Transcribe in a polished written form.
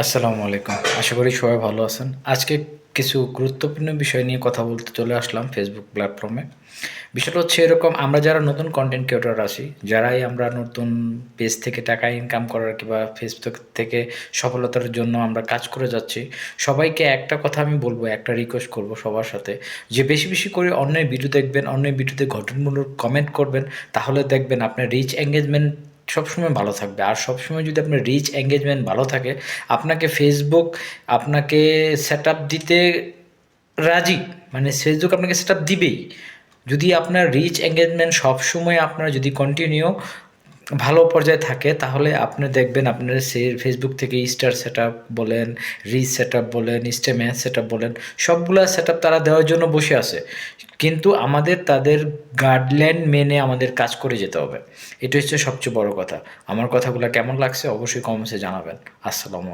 আসসালামু আলাইকুম। আশা করি সবাই ভালো আছেন। আজকে কিছু গুরুত্বপূর্ণ বিষয় নিয়ে কথা বলতে চলে আসলাম ফেসবুক প্ল্যাটফর্মে। বিষয়টা হচ্ছে এরকম, আমরা যারা নতুন কনটেন্ট ক্রিয়েটর আছি, যারাই আমরা নতুন পেজ থেকে টাকা ইনকাম করার কিংবা ফেসবুক থেকে সফলতার জন্য আমরা কাজ করে যাচ্ছি, সবাইকে একটা কথা আমি বলব, একটা রিকোয়েস্ট করব সবার সাথে, যে বেশি, বেশি করে অন্যের ভিডিও দেখবেন, অন্যের ভিডিওতে গঠনমূলক কমেন্ট করবেন, তাহলে দেখবেন আপনার রিচ এনগেজমেন্ট সবসময় ভালো থাকবে। আর সবসময় যদি আপনার রিচ এনগেজমেন্ট ভালো থাকে, আপনাকে ফেসবুক আপনাকে সেটআপ দিতে রাজি। মানে ফেসবুক আপনাকে সেটআপ দিবেই। যদি আপনার রিচ এনগেজমেন্ট সবসময় আপনার যদি কন্টিনিউ ভালো পর্যায়ে থাকে, তাহলে আপনি দেখবেন আপনার সে ফেসবুক থেকে স্টার সেটআপ বলেন, রিচ সেটআপ বলেন, স্টার ম্যাচ সেটআপ বলেন, সবগুলা সেটআপ তারা দেওয়ার জন্য বসে আছে। কিন্তু আমাদের তাদের গাইডলাইন মেনে আমাদের কাজ করে যেতে হবে। এটা হচ্ছে সবচেয়ে বড় কথা। আমার কথাগুলো কেমন লাগছে অবশ্যই কমেন্টসে জানাবেন। আসসালামু